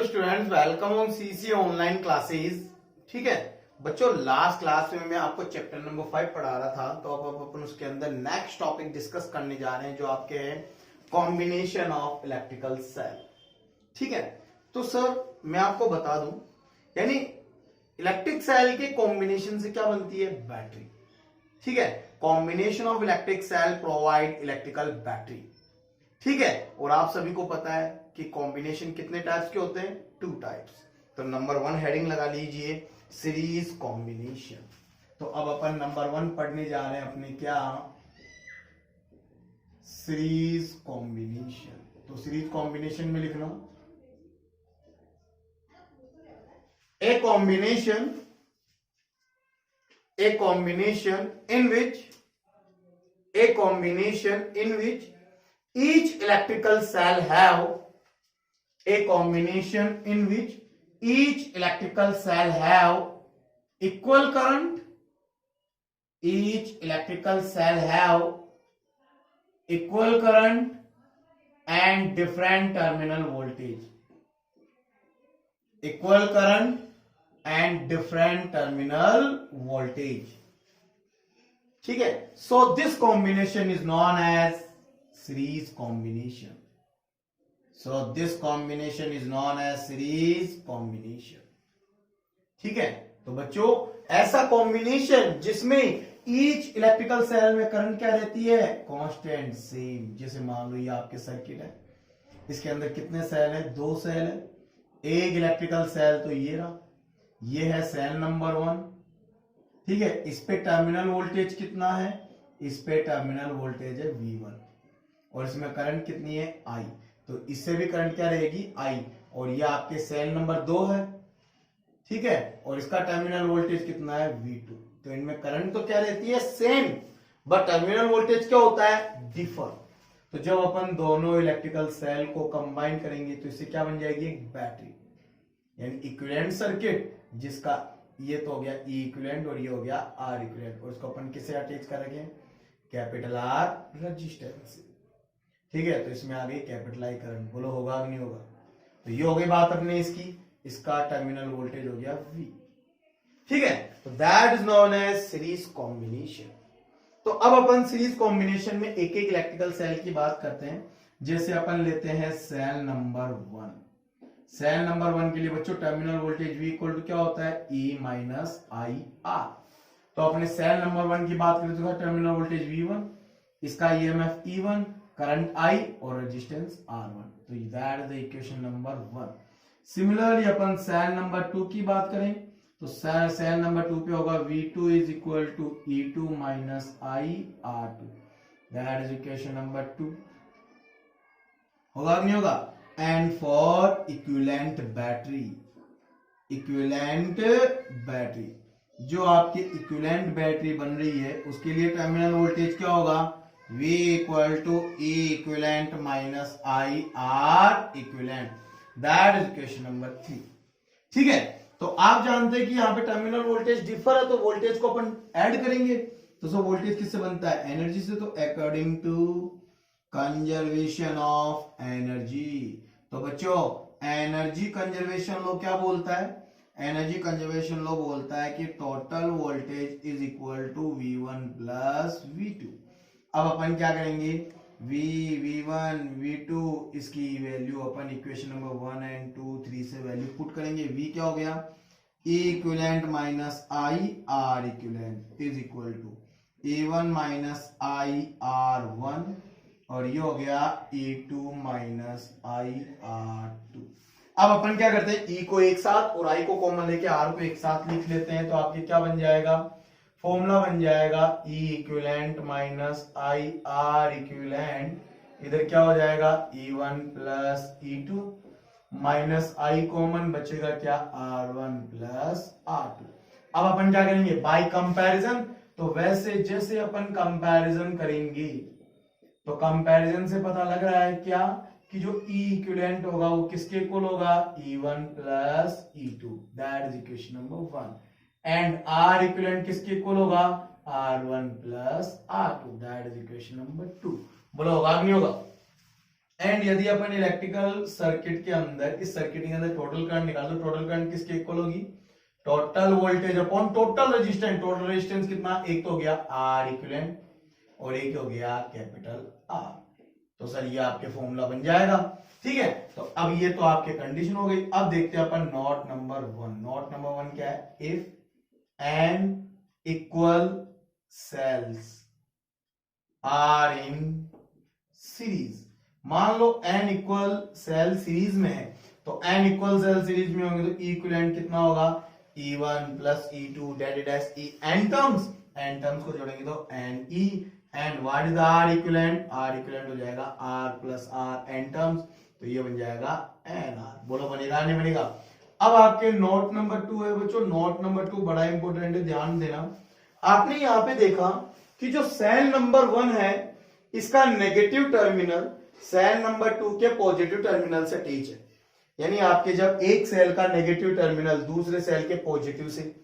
Students, welcome on CC online classes. ठीक है बच्चों, लास्ट क्लास में मैं आपको चैप्टर नंबर 5 पढ़ा रहा था, तो अब अपन उसके अंदर नेक्स्ट टॉपिक डिस्कस करने जा रहे हैं जो आपके हैं कॉम्बिनेशन ऑफ इलेक्ट्रिकल सेल। ठीक है, तो सर मैं आपको बता दूं, यानी इलेक्ट्रिक सेल के कॉम्बिनेशन से क्या बनती है? बैटरी। ठीक है, combination of electric cell provide electrical battery. ठीक है, और आप सभी को पता है कि कॉम्बिनेशन कितने टाइप्स के होते हैं? 2 टाइप्स। तो नंबर 1 हेडिंग लगा लीजिए, सीरीज कॉम्बिनेशन। तो अब अपन नंबर 1 पढ़ने जा रहे हैं अपने क्या? Series combination. तो सीरीज कॉम्बिनेशन में लिखना a combination in which each electrical cell have equal current, and different terminal voltage. Equal current and different terminal voltage. ठीक है, so this combination is known as series combination. ठीक है, तो बच्चों ऐसा कॉम्बिनेशन जिसमें ईच इलेक्ट्रिकल सेल में current क्या रहती है? Constant, same. जैसे मान लो ये आपके सर्किट है, इसके अंदर कितने सेल है? 2 सेल है। एक इलेक्ट्रिकल सेल तो ये रहा, ये है सेल नंबर 1। ठीक है, इस पे टर्मिनल वोल्टेज कितना है? इस पे टर्मिनल वोल्टेज है V1 और इसमें करंट कितनी है? I। तो इससे भी करंट क्या रहेगी? I। और ये आपके सेल नंबर 2 है। ठीक है, और इसका टर्मिनल वोल्टेज कितना है? V2। तो इनमें करंट तो क्या रहती है? सेम, बट टर्मिनल वोल्टेज क्या होता है? डिफर। तो जब अपन दोनों इलेक्ट्रिकल सेल को कंबाइन करेंगे तो इससे क्या बन जाएगी? एक बैटरी, यानी इक्विवेलेंट सर्किट, जिसका ये तो हो गया E इक्विवेलेंट और ये हो गया R इक्विवेलेंट, और इसको अपन किससे अटैच करेंगे? कैपिटल R रेजिस्टेंस से। ठीक है, तो इसमें आ गई कैपिटल I करंट। बोलो होगा कि नहीं होगा? तो ये हो गई बात अपने इसकी। इसका टर्मिनल वोल्टेज हो गया V। ठीक है, तो that is known as series combination. तो अब अपन सीरीज कॉम्बिनेशन में एक एक इलेक्ट्रिकल सेल की बात करते हैं। जैसे अपन लेते हैं सेल नंबर 1। सेल नंबर 1 के लिए बच्चों terminal voltage V equal to क्या होता है? E minus I R. तो अपने सेल नंबर 1 की बात करें तो टर्मिनल वोल्टेज V1, इसका EMF E1, करंट I और रेजिस्टेंस R1। तो that is the equation number 1। Similarly अपन सेल नंबर 2 की बात करें तो सेल नंबर 2 पे होगा V2 is equal to E2 minus I R2। That is equation number 2। होगा कि नहीं होगा? एंड फॉर इक्विवेलेंट बैटरी, जो आपकी इक्विवेलेंट बैटरी बन रही है उसके लिए टर्मिनल वोल्टेज क्या होगा? V equal to E equivalent minus I R equivalent. That is equation number 3। ठीक है, तो आप जानते हैं कि यहाँ पे टर्मिनल वोल्टेज डिफर है, तो वोल्टेज को अपन ऐड करेंगे। तो सो वोल्टेज किससे बनता है? एनर्जी से। तो according to conservation of energy. तो बच्चों एनर्जी कंजर्वेशन लॉ क्या बोलता है? एनर्जी कंजर्वेशन लॉ बोलता है कि total voltage is equal to V1 plus V2। अब अपन क्या करेंगे? V1 V2 इसकी वैल्यू अपन इक्वेशन नंबर 1 एंड 2 3 से वैल्यू पुट करेंगे। V क्या हो गया? E equivalent minus I R equivalent is equal to E1 minus I R1 और ये हो गया E2 माइनस आई R2। अब अपन क्या करते हैं? E को एक साथ और I को कॉमन लेके R को एक साथ लिख लेते हैं। तो आपके क्या बन जाएगा? फॉर्मूला बन जाएगा E equivalent minus I R equivalent, इधर क्या हो जाएगा? E1 plus E2 minus I common बचेगा क्या? R1 plus R2। अब अपन क्या करेंगे? Bye comparison. तो वैसे जैसे अपन कंपैरिजन करेंगे तो कंपैरिजन से पता लग रहा है क्या कि जो E इक्विवेलेंट होगा वो किसके इक्वल होगा? E1 plus E2। That is equation number 1। And R equivalent किसके इक्वल होगा? R1 plus R2। That is equation number 2। बोलो होगा कि नहीं होगा? एंड यदि अपन इलेक्ट्रिकल सर्किट के अंदर, इस सर्किट के अंदर टोटल करंट निकाल दो, टोटल करंट किसके इक्वल होगी, total voltage upon total resistance. Total resistance कितना, एक तो हो गया आर इक्विवेलेंट और एक हो गया कैपिटल आर। तो सर ये आपके फॉर्मूला बन जाएगा। ठीक है, तो अब ये तो आपके कंडीशन हो गई। अब देखते हैं अपन नोट नंबर 1। नोट नंबर 1 क्या है, if N equal cells are in series. मान लो n इक्वल सेल सीरीज में है, तो n इक्वल सेल सीरीज में होंगे तो इक्विवेलेंट कितना होगा, E1 plus E2 dot dash E n terms, n terms को जोड़ेंगे तो NE, and what is R equivalent, R equivalent हो जाएगा R plus R n terms, तो ये बन जाएगा NR। बोलो बनेगा नहीं बनेगा। अब आपके नोट नंबर 2 है बच्चों, नोट नंबर 2 बड़ा इंपॉर्टेंट है, ध्यान देना। आपने यहां पे देखा कि जो सेल नंबर 1 है इसका नेगेटिव टर्मिनल सेल नंबर 2 के पॉजिटिव टर्मिनल से अटैच है। यानी आपके जब एक सेल का नेगेटिव टर्मिनल दूसरे सेल के पॉजिटिव से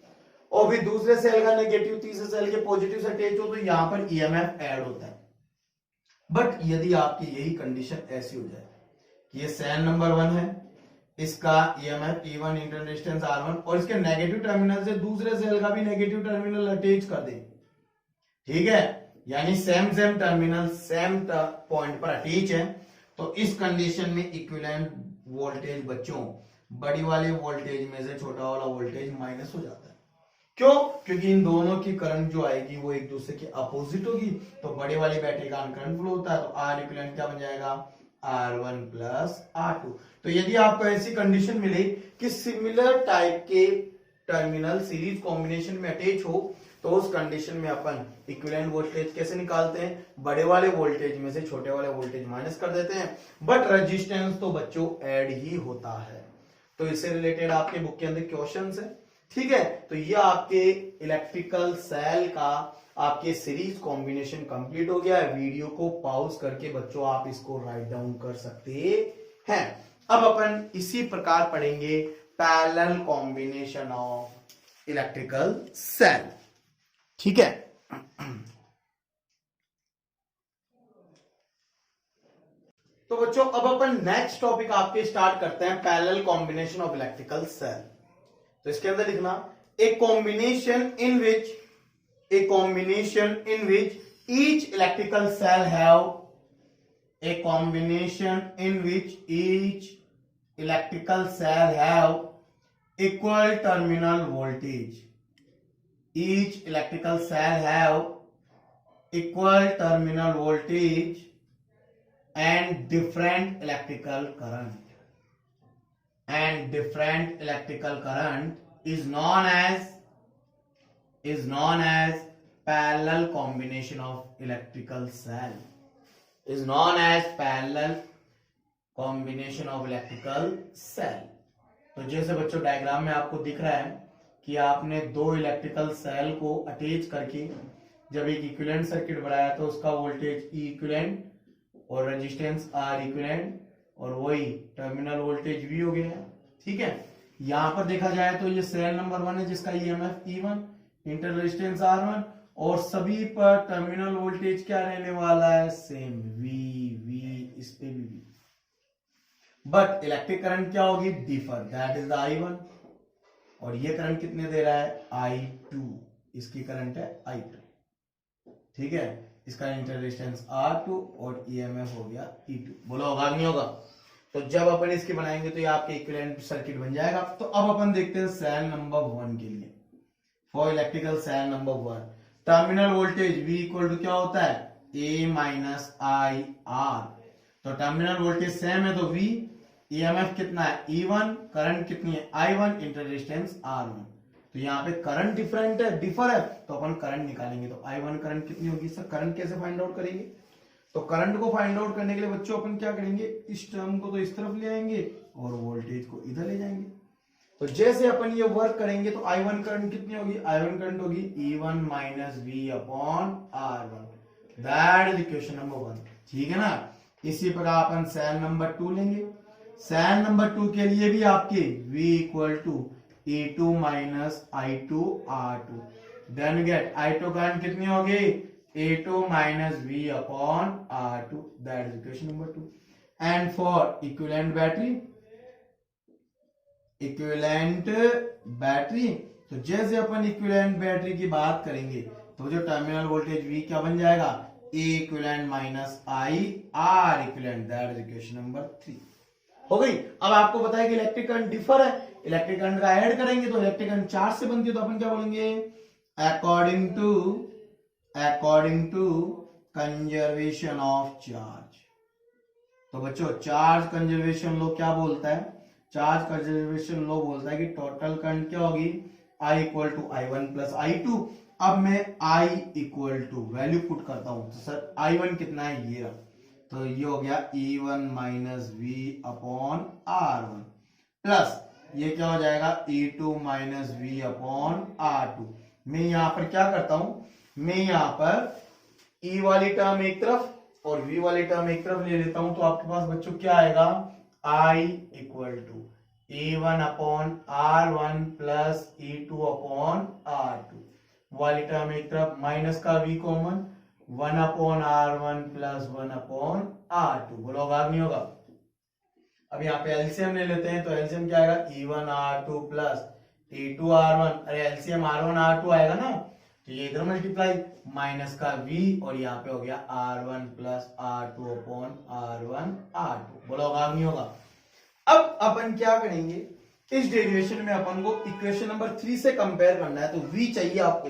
और फिर दूसरे सेल का नेगेटिव तीसरे सेल के पॉजिटिव से अटैच हो, तो यहां पर ईएमएफ ऐड होता है। बट यदि आपकी यही कंडीशन ऐसी हो जाए कि ये सेल नंबर 1 है, इसका EMF E1 inter resistance R1 और इसके नेगेटिव टर्मिनल से दूसरे सेल का भी नेगेटिव टर्मिनल अटैच कर दे, ठीक है, यानी same same terminal same point पर अटैच है, तो इस कंडीशन में इक्विवेलेंट वोल्टेज बच्चों बड़ी वाले वोल्टेज में से छोटा वाला वोल्टेज माइनस हो जाता है। क्यों, क्योंकि इन दोनों की करंट जो आएगी वो एक दूसरे के अपोजिट होगी, तो बड़े वाली बैटरी का करंट फ्लो होता है, तो आर इक्विवेलेंट क्या बन जाएगा, R1 प्लस R2। तो यदि आपको ऐसी कंडीशन मिले कि सिमिलर टाइप के टर्मिनल सीरीज कॉम्बिनेशन में अटैच हो, तो उस कंडीशन में अपन इक्विवेलेंट वोल्टेज कैसे निकालते हैं, बड़े वाले वोल्टेज में से छोटे वाले वोल्टेज माइनस कर देते हैं, बट रेजिस्टेंस तो बच्चों ऐड ही होता है। तो इससे रिलेटेड आपके बुक के अंदर क्वेश्चंस है। ठीक है, तो ये आपके इलेक्ट्रिकल सेल का आपके सीरीज कॉम्बिनेशन कंप्लीट हो गया है। वीडियो को पॉज करके बच्चों आप इसको राइट डाउन कर सकते हैं। अब अपन इसी प्रकार पढ़ेंगे parallel combination of electrical cell. ठीक है, तो बच्चों अब अपन नेक्स्ट टॉपिक आपके स्टार्ट करते हैं, parallel combination of electrical cell. तो इसके अंदर लिखना a combination in which each electrical cell have a combination in which each electrical cell have equal terminal voltage. Each electrical cell have equal terminal voltage and different electrical current. And different electrical current is known as parallel combination of electrical cell. Is known as parallel combination of electrical cell. तो जैसे बच्चों diagram में आपको दिख रहा है कि आपने दो इलेक्ट्रिकल सेल को अटैच करके जब एक इक्विवेलेंट सर्किट बनाया तो उसका वोल्टेज E इक्विवेलेंट और रेजिस्टेंस R इक्विवेलेंट और वही टर्मिनल वोल्टेज V हो गया। ठीक है, यहां पर देखा जाए तो ये सेल नंबर 1 है जिसका EMF E1 inter resistance R1 और सभी पर टर्मिनल वोल्टेज क्या रहने वाला है, सेम V, इस पे भी V। बट इलेक्ट्रिक करंट क्या होगी, differ, that is the I1 और ये करंट कितने दे रहा है, I2, इसकी करंट है I2। ठीक है, इसका इंटर रेजिस्टेंस R2 और ईएमएफ हो गया E2। बोलो होगा नहीं होगा। तो जब अपन इसकी बनाएंगे तो ये आपके इक्विवेलेंट सर्किट बन जाएगा। तो अब अपन देखते हैं सेल नंबर 1 के लिए। For electrical cell number 1 terminal voltage V equal to क्या होता है, A माइनस आई आर। तो टर्मिनल वोल्टेज सेम है तो V, ईएमएफ कितना है E1, करंट कितनी है I1 इंटर रेजिस्टेंस R1। तो यहाँ पे करंट डिफरेंट है, डिफर है, तो अपन करंट निकालेंगे तो I1 करंट कितनी होगी। सर करंट कैसे फाइंड आउट करेंगे, तो करंट को फाइंड आउट करने के लिए बच्चों अपन क्या करेंगे, इस टर्म को तो इस तरफ ले आएंगे और वोल्टेज को इधर ले जाएंगे। तो जैसे अपन ये वर्क करेंगे तो I1 करंट कितनी होगी, I1 करंट होगी E1 minus V upon R1। That is equation number 1। ठीक है ना। इसी प्रकार अपन सेल नंबर 2 लेंगे। सेल नंबर 2 के लिए भी आपके V equal to E2 minus I2 R2। Then get I2 current कितनी होगी, A2 minus V upon R2। That is equation number 2। And for equivalent battery, तो जैसे अपन इक्विवेलेंट बैटरी की बात करेंगे तो जो टर्मिनल वोल्टेज V क्या बन जाएगा, A equivalent minus I R equivalent, that is equation number 3 हो गई। अब आपको पता है कि इलेक्ट्रिक करंट डिफर है, इलेक्ट्रिक करंट का ऐड करेंगे तो इलेक्ट्रिक करंट चार्ज से बनती है, तो अपन क्या बोलेंगे, according to conservation of charge. तो बच्चों चार्ज कंजर्वेशन लॉ क्या बोलता है, चार्ज कंजर्वेशन लॉ बोलता है कि टोटल करंट क्या होगी, I equal to I1 plus I2। अब मैं I equal to value put करता हूं, तो सर I1 कितना है, ये रहा, तो ये हो गया E1 minus V upon R1 plus ये क्या हो जाएगा E2 minus V upon R2। मैं यहां पर क्या करता हूं, मैं यहां पर E वाली टर्म एक तरफ और V वाली टर्म एक तरफ ले लेता हूं, तो आपके पास बच्चों क्या आएगा, I equal to E1 upon R1 plus E2 upon R2, वाली टर्म एक तरफ माइनस का V common, 1 upon R1 plus 1 upon R2, बोलो होगा नहीं होगा। अब यहाँ पे एलसीएम ले लेते हैं, तो एलसीएम क्या आएगा, E1 R2 plus E2 R1, अरे एलसीएम R1 R2 आएगा ना, तो ये इधर मल्टीप्लाई माइनस का V और यहाँ पे हो गया R1 plus R2 upon R1 R2, बोलो होगा नहीं होगा। अब अपन क्या करेंगे, इस डेरिवेशन में अपन को इक्वेशन नंबर 3 से कंपेयर करना है, तो V चाहिए आपको,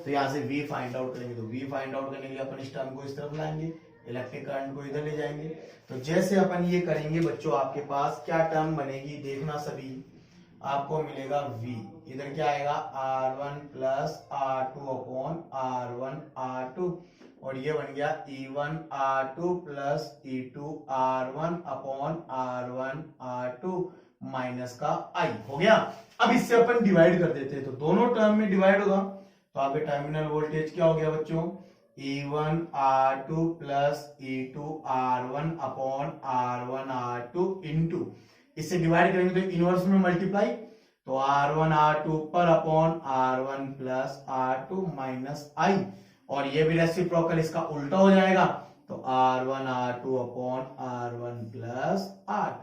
तो यहां से V फाइंड आउट करेंगे, तो V फाइंड आउट करने के लिए अपन इस टर्म को इस तरफ लाएंगे, इलेक्ट्रिक करंट को इधर ले जाएंगे। तो जैसे अपन ये करेंगे बच्चों, आपके पास क्या टर्म बनेगी, देखना सभी, आपको मिलेगा V, इधर क्या आएगा R1 plus R2 upon R1 R2, और ये बन गया E1 R2 plus E2 R1 upon R1 R2 minus का I हो गया। अब इससे अपन डिवाइड कर देते हैं, तो दोनों टर्म में डिवाइड होगा, तो आपके टर्मिनल वोल्टेज क्या हो गया बच्चों, E1 R2 plus E2 R1 upon R1 R2 into, इससे डिवाइड करेंगे तो इनवर्स में मल्टीप्लाई, तो R1 R2 पर upon R1 plus R2 minus I, और ये भी रेसिप्रोकल इसका उल्टा हो जाएगा, तो R1 R2 upon R1 plus R2,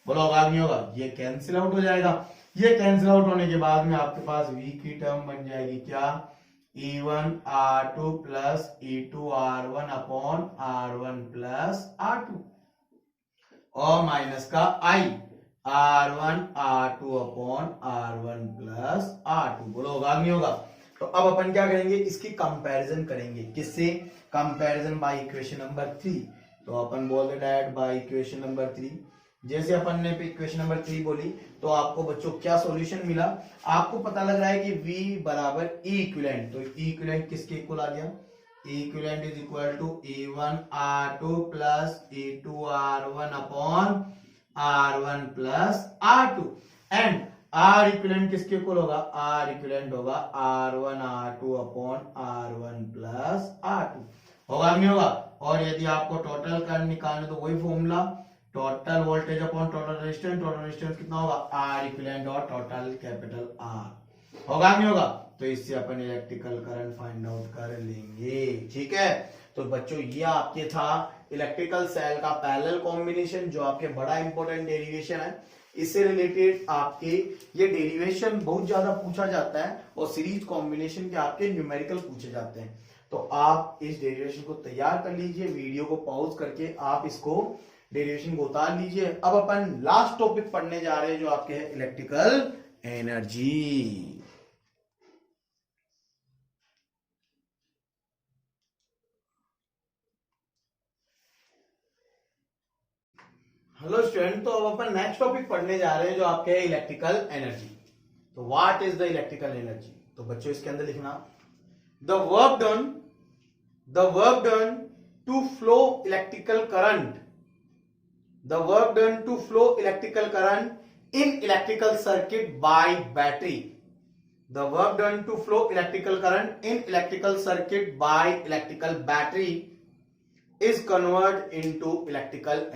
बोलो होगा नहीं होगा, ये कैंसिल आउट हो जाएगा। ये कैंसिल आउट होने के बाद में आपके पास V की टर्म बन जाएगी क्या, E1 R2 plus E2 R1 upon R1 plus R2 और माइनस का I R1 R2 upon R1 plus R2, बोलो होगा नहीं होगा। तो अब अपन क्या करेंगे, इसकी कंपैरिजन करेंगे, किससे, कंपैरिजन बाय इक्वेशन नंबर 3, तो अपन बोल दे डैट बाय इक्वेशन नंबर 3। जैसे अपन ने इक्वेशन नंबर 3 बोली, तो आपको बच्चों क्या सॉल्यूशन मिला, आपको पता लग रहा है कि V बराबर E इक्विवेलेंट, तो E इक्विवेलेंट किसके इक्वल आ गया, E equivalent is equal to E1 R2 plus E2 R1 upon R1 plus R2, and R equivalent किसके इक्वल होगा, R इक्विवेलेंट होगा R1 R2 upon R1 plus R2, होगा नहीं होगा। और यदि आपको टोटल करंट निकालना तो वही formula, total voltage upon total resistance कितना होगा, R इक्विवेलेंट और टोटल कैपिटल R, होगा नहीं होगा। तो इससे अपन इलेक्ट्रिकल करंट फाइंड आउट कर लेंगे, ठीक है। तो बच्चों ये आपके था इलेक्ट्रिकल सेल का पैरेलल कॉम्बिनेशन, जो आपके बड़ा इंपॉर्टेंट डेरिवेशन है। इससे रिलेटेड आपके ये डेरिवेशन बहुत ज्यादा पूछा जाता है, और सीरीज कॉम्बिनेशन के आपके न्यूमेरिकल पूछे जाते हैं। तो आप इस डेरिवेशन को तैयार कर लीजिए, वीडियो को पॉज करके आप इसको डेरिवेशन को उतार लीजिए। अब अपन लास्ट टॉपिक पढ़ने जा रहे हैं, जो आपके है इलेक्ट्रिकल एनर्जी। हेलो स्टूडेंट, तो अब अपन नेक्स्ट टॉपिक पढ़ने जा रहे हैं, जो आपके है इलेक्ट्रिकल एनर्जी। तो what is the electrical energy, तो बच्चों इसके अंदर लिखना, the work done to flow electrical current, the work done to flow electrical current in electrical circuit by battery, the work done to flow electrical current in electrical circuit by electrical battery is converted into electrical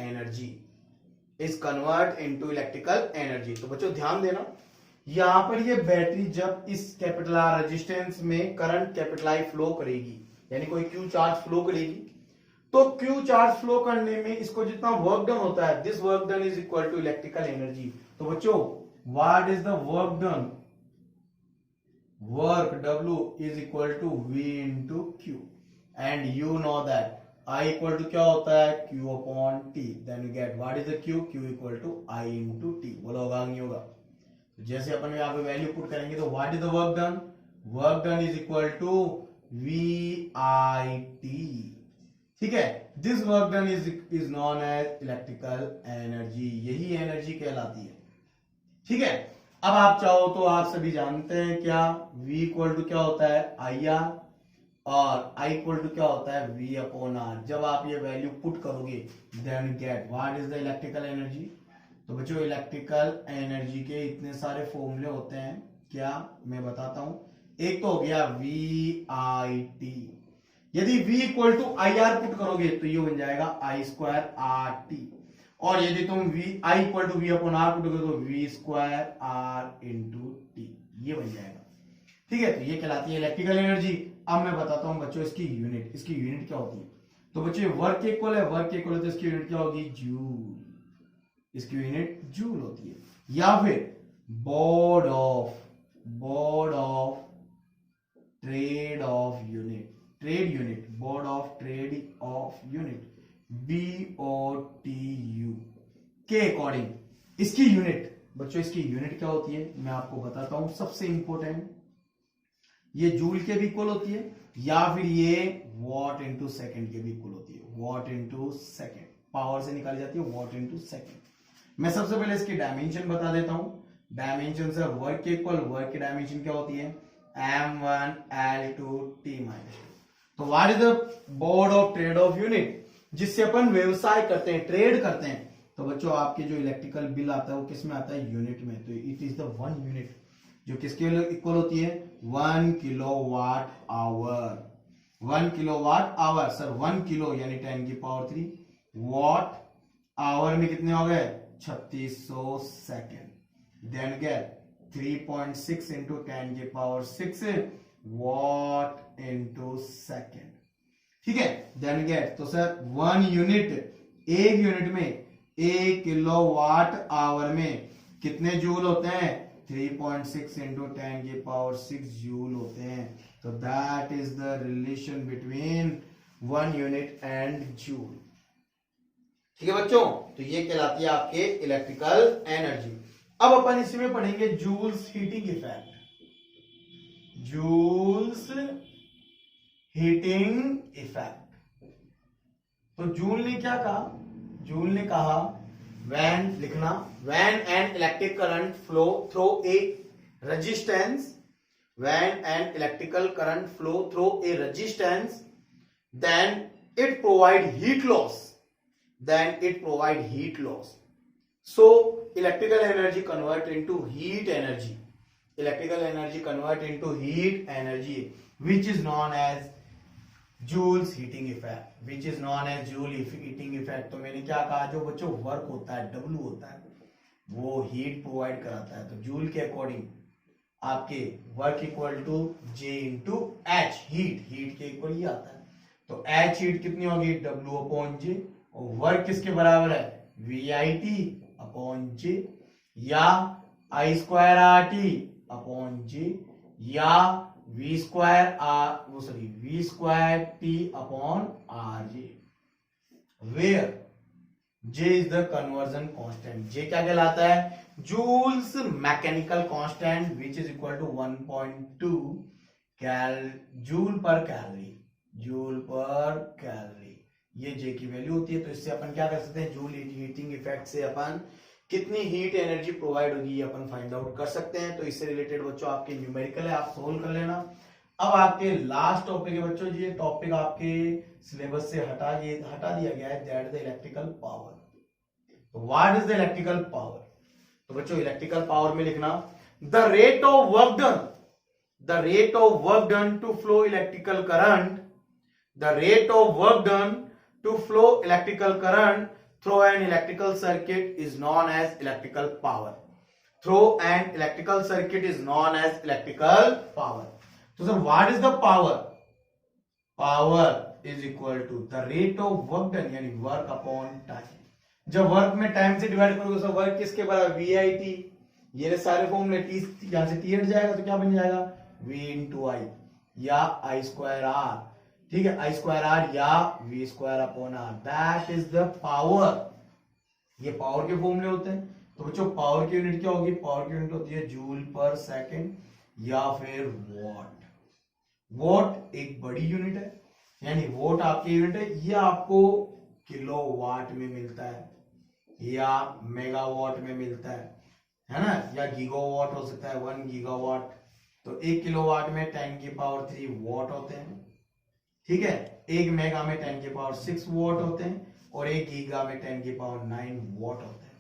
energy, तो बच्चों ध्यान देना, यहां पर ये battery जब इस capital R resistance में करंट कैपिटल आई फ्लो करेगी, यानी कोई क्यू चार्ज फ्लो करेगी, तो क्यू चार्ज फ्लो करने में इसको जितना वर्क डन होता है, this work done is equal to electrical energy. तो बच्चों what is the work done? Work W is equal to V into Q and you know that I equal to क्या होता है? Q upon T. Then you get what is the Q? Q equal to I into T. बोला होगा नहीं होगा? तो जैसे अपन यहाँ पे वैल्यू पुट करेंगे तो what is the work done? Work done is equal to VIT. ठीक है, this work done is known as electrical energy, यही एनर्जी कहलाती है। ठीक है, अब आप चाहो तो आप सभी जानते हैं क्या V इक्वल टू क्या होता है? IR और I इक्वल टू क्या होता है? V upon R। जब आप ये वैल्यू पुट करोगे then get what is the electrical energy. तो बच्चों इलेक्ट्रिकल एनर्जी के इतने सारे फॉर्मूले होते हैं, क्या मैं बताता हूं। एक तो हो गया VIT, यदि V equal to IR put करोगे तो ये बन जाएगा I स्क्वायर RT, और यदि तुम I equal to V upon R put करोगे तो V square R into T, ये बन जाएगा। ठीक है, तो ये कहलाती है इलेक्ट्रिकल एनर्जी। अब मैं बताता हूं बच्चों इसकी यूनिट क्या होती है। तो बच्चों वर्क इक्वल है, तो इसकी यूनिट क्या होगी? जूल, इसकी यूनिट जूल होती है। या फिर board of trade off unit, board of trade off unit, BOTU के अकॉर्डिंग इसकी यूनिट, बच्चों इसकी यूनिट क्या होती है मैं आपको बताता हूं। सबसे इंपॉर्टेंट, ये जूल के भी इक्वल होती है या फिर ये वॉट इंटू सेकेंड के भी इक्वल होती है। वॉट इंटू सेकेंड पावर से निकाली जाती है, वॉट इंटू सेकेंड। मैं सबसे पहले इसकी डायमेंशन बता देता हूं। डायमेंशन से वर्क के इक्वल, वर्क की डायमेंशन क्या होती है? M1L2T-2। तो what is the board of trade off unit, जिससे अपन व्यवसाय करते हैं, ट्रेड करते हैं। तो बच्चों आपके जो इलेक्ट्रिकल बिल आता है वो किस में आता है? यूनिट में। तो इट इज द 1 यूनिट जो किसके इक्वल होती है? 1 kilowatt hour. 1 kilowatt hour sir, 1 kilo यानी 10 की पावर 3 वॉट आवर में कितने हो गए? 3600 सेकेंड। देन गेट 3.6 इंटू 10 की पावर 6 वॉट इंटू सेकेंड। ठीक है, देन गेट, तो सर 1 यूनिट, एक यूनिट में 1 किलोवाट आवर में कितने जूल होते हैं? 3.6 इंटू 10 की पावर 6 जूल होते हैं। तो that is the relation between 1 unit and joule. ठीक है बच्चों, तो ये कहलाती है आपके इलेक्ट्रिकल एनर्जी। अब अपन इसी में पढ़ेंगे Joule's heating effect. Joule's heating effect. तो जूल ने क्या कहा? जूल ने कहा when लिखना, when an electric current flow through a resistance, when an electrical current flow through a resistance, then it provide heat loss, so electrical energy convert into heat energy, which is known as Joule's heating effect, तो मैंने क्या कहा, जो बच्चों work होता है W होता है वो हीट प्रोवाइड कराता है। तो जूल के अकॉर्डिंग आपके work equal to J into H, heat के इक्वल ही आता है। तो H हीट कितनी होगी? W अपॉन J, और वर्क किसके बराबर है? VIT अपॉन J, या I square RT upon J, या V square T upon RJ, where J is the conversion constant. J क्या कहलाता है? Joule's mechanical constant, which is equal to 1.2 joule per calorie. ये J की वैल्यू होती है। तो इससे अपन क्या कर सकते हैं? जूल हीटिंग इफेक्ट से अपन कितनी हीट एनर्जी प्रोवाइड होगी ये अपन फाइंड आउट कर सकते हैं। तो इससे रिलेटेड बच्चों आपके न्यूमेरिकल है, आप सोल्व कर लेना। अब आपके लास्ट टॉपिक है बच्चों, ये टॉपिक आपके सिलेबस से हटा दिया गया है, दैट द इलेक्ट्रिकल पावर। तो what is the electrical power? तो बच्चों इलेक्ट्रिकल पावर में लिखना the rate of work done to flow electrical current, through an electrical circuit is known as electrical power. So sir, what is the power? Is equal to the rate of work done यानी work upon time. जब work में time से divide करोगे तो work किसके बराबर we I T, ये सारे फॉर्मूले टी यहां से टी हट जाएगा तो क्या बन जाएगा वी इंटू आई या आई स्क्वायर आर, ठीक है, आई स्क्वायर आर या V square upon R, that is the power. ये पावर के फॉर्मूले होते हैं। तो बच्चों पावर की यूनिट क्या होगी, पावर की यूनिट होती है जूल पर सेकंड या फिर वॉट। वॉट एक बड़ी यूनिट है यानी वोट आपकी यूनिट है, ये आपको किलो वाट में मिलता है या मेगावाट में मिलता है ना, या गीगावाट हो सकता है 1 गीगावाट। तो 1 किलोवाट में 10 की पावर 3 वॉट होते हैं, ठीक है, 1 मेगा में 10 की पावर 6 वॉट होते हैं और 1 गीगा में 10 की पावर 9 वॉट होते हैं।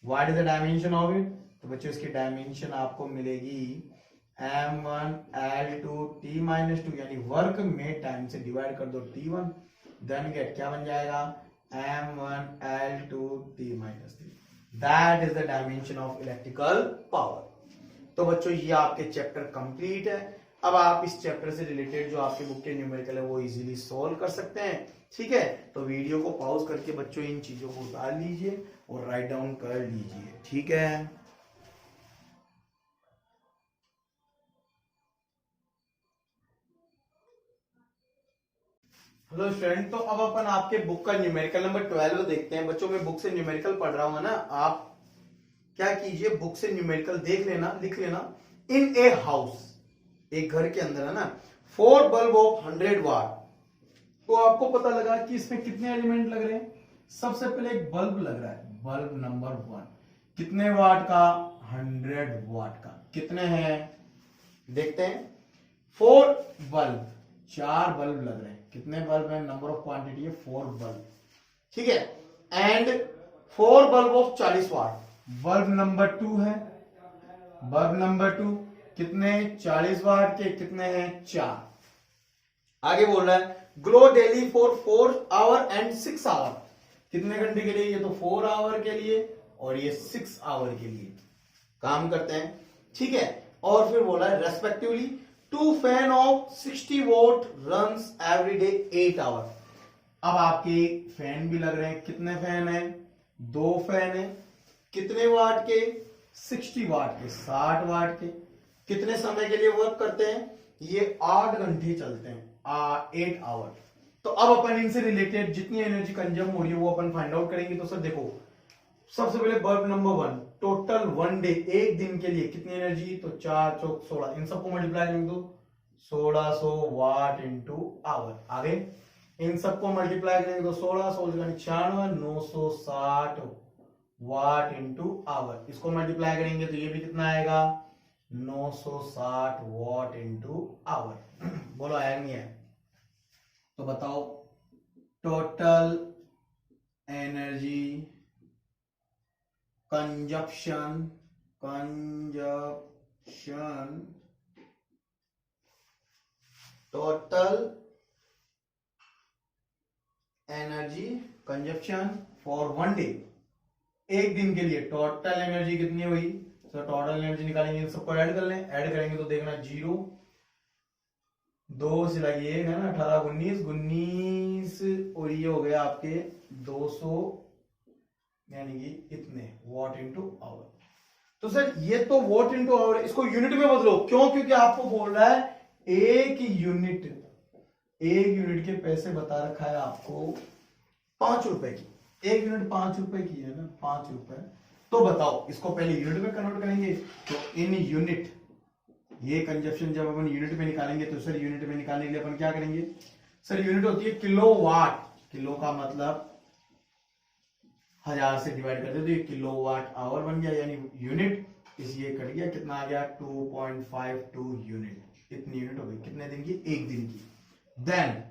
What is the dimension of it, तो बच्चों इसकी डायमेंशन आपको मिलेगी m1 L2 T-2 यानी वर्क में टाइम से डिवाइड कर दो T1, देन गेट क्या बन जाएगा m1 L2 T-3, that is the dimension of electrical power. तो बच्चों ये आपके चैप्टर कंप्लीट है। अब आप इस चैप्टर से रिलेटेड जो आपके बुक के न्यूमेरिकल है वो इजीली सॉल्व कर सकते हैं, ठीक है। तो वीडियो को पॉज करके बच्चों इन चीजों को उतार लीजिए और राइट डाउन कर लीजिए, ठीक है। हेलो स्टूडेंट, तो अब अपन आपके बुक का न्यूमेरिकल नंबर 12 देखते हैं। बच्चों मैं बुक से न्यूमेरिकल पढ़ रहा हूं ना, आप क्या कीजिए बुक से न्यूमेरिकल देख लेना, लिख लेना। इन ए हाउस, एक घर के अंदर है ना, 4 बल्ब ऑफ 100 वाट। तो आपको पता लगा कि इसमें कितने एलिमेंट लग रहे हैं। सबसे पहले एक बल्ब लग रहा है, बल्ब नंबर 1 कितने वाट का 100 वाट का। कितने हैं देखते हैं, 4 बल्ब, 4 बल्ब लग रहे हैं। कितने बल्ब है, नंबर ऑफ क्वांटिटी है 4 बल्ब, ठीक है। And 4 bulb of 40 watt, bulb number 2 है, बल्ब नंबर 2 कितने 40 वाट के, कितने हैं 4। आगे बोल रहा है glow daily for 4 hour and 6 hour, कितने घंटे के लिए, ये तो 4 आवर के लिए और ये 6 आवर के लिए काम करते हैं, ठीक है। और फिर बोला है respectively 2 fan of 60 watt runs every day 8 hour. अब आपके फैन भी लग रहे हैं, कितने फैन है 2 फैन है, कितने वाट के 60 वाट के, 60 वाट के। कितने समय के लिए वर्क करते हैं, ये 8 घंटे चलते हैं, 8 आवर। तो अब अपन इनसे रिलेटेड जितनी एनर्जी कंज्यूम हो रही है वो अपन फाइंड आउट करेंगे। तो सर देखो, सबसे पहले बल्ब नंबर 1 टोटल 1 डे, एक दिन के लिए कितनी एनर्जी, तो 4 चौक 16, इन सबको मल्टीप्लाई करेंगे तो 1600 वाट इंटू आवर। आगे इन सबको मल्टीप्लाई करेंगे तो 1600 96 960 वाट इंटू आवर। इसको मल्टीप्लाई करेंगे तो ये भी कितना आएगा 960 वाट इंटू आवर। बोलो आया नहीं है, तो बताओ total energy consumption total energy consumption for 1 day, एक दिन के लिए टोटल एनर्जी कितनी हुई। तो टोटल एनर्जी निकालेंगे, इन सबको ऐड कर लें, ऐड करेंगे तो देखना 0 2 से लगी 1 है ना, 18 19 और ये हो गया आपके 200 यानी कि इतने वाट इंटू आवर। तो सर ये तो वाट इंटू आवर, इसको यूनिट में बदलो, क्यों, क्योंकि आपको बोल रहा है एक यूनिट के पैसे बता रखा है आपको 5 रुपए की, एक यूनिट 5 रुपए की है ना, 5 रुपए। तो बताओ इसको पहले यूनिट में कन्वर्ट करेंगे, तो इन यूनिट, ये कंजप्शन जब अपन यूनिट में निकालेंगे तो सर यूनिट में निकालने के लिए अपन क्या करेंगे, सर यूनिट होती है किलो वाट, किलो का मतलब 1000 से डिवाइड कर दे तो ये किलो वाट आवर बन गया, यानी यूनिट इस ये कट गया, कितना आ गया 2.52 यूनिट। इतनी यूनिट हो गई कितने दिन की, एक दिन की। देन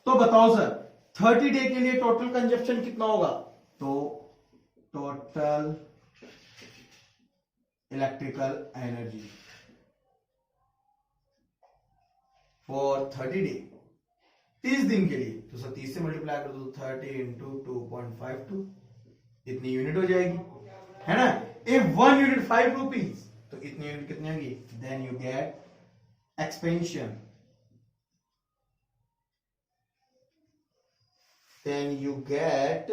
तो बताओ सर 30 डे के लिए टोटल कंजप्शन कितना होगा, तो total electrical energy for 30 day, 30 दिन के लिए, तो सर 30 से मल्टीप्लाई कर दो 30 इंटू 2.52, इतनी यूनिट हो जाएगी, है ना। इफ 1 यूनिट 5 रुपीज, तो इतनी यूनिट कितनी होगी, then you get expansion then you get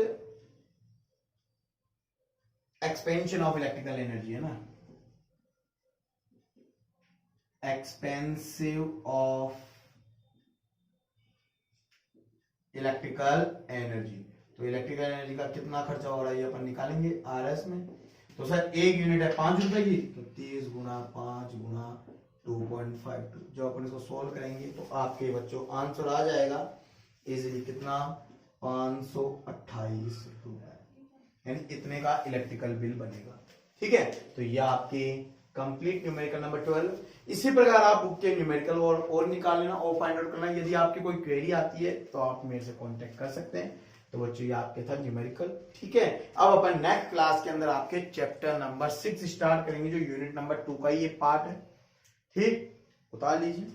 expansion of electrical energy, है ना, expensive of इलेक्ट्रिकल एनर्जी। तो इलेक्ट्रिकल एनर्जी का कितना खर्चा हो रहा है ये अपन निकालेंगे आरएस में। तो सर एक यूनिट है 5 रुपए की, तो 30 गुना 5 गुना 2.52, जो अपन इसको सोल्व करेंगे तो आपके बच्चों आंसर आ जाएगा इजीली कितना, 528 रुपए, यानी इतने का इलेक्ट्रिकल बिल बनेगा। ठीक है, तो ये आपके कंप्लीट न्यूमेरिकल नंबर 12। इसी प्रकार आप बुक के न्यूमेरिकल और निकाल लेना और फाइंड आउट करना। यदि आपकी कोई क्वेरी आती है तो आप मेरे से कांटेक्ट कर सकते हैं। तो बच्चों ये आपके था न्यूमेरिकल। ठीक है, अब अपन नेक्स्ट क्लास के अंदर आपके चैप्टर नंबर 6 स्टार्ट करेंगे, जो यूनिट नंबर 2 का ये पार्ट है। ठीक, उतार लीजिए।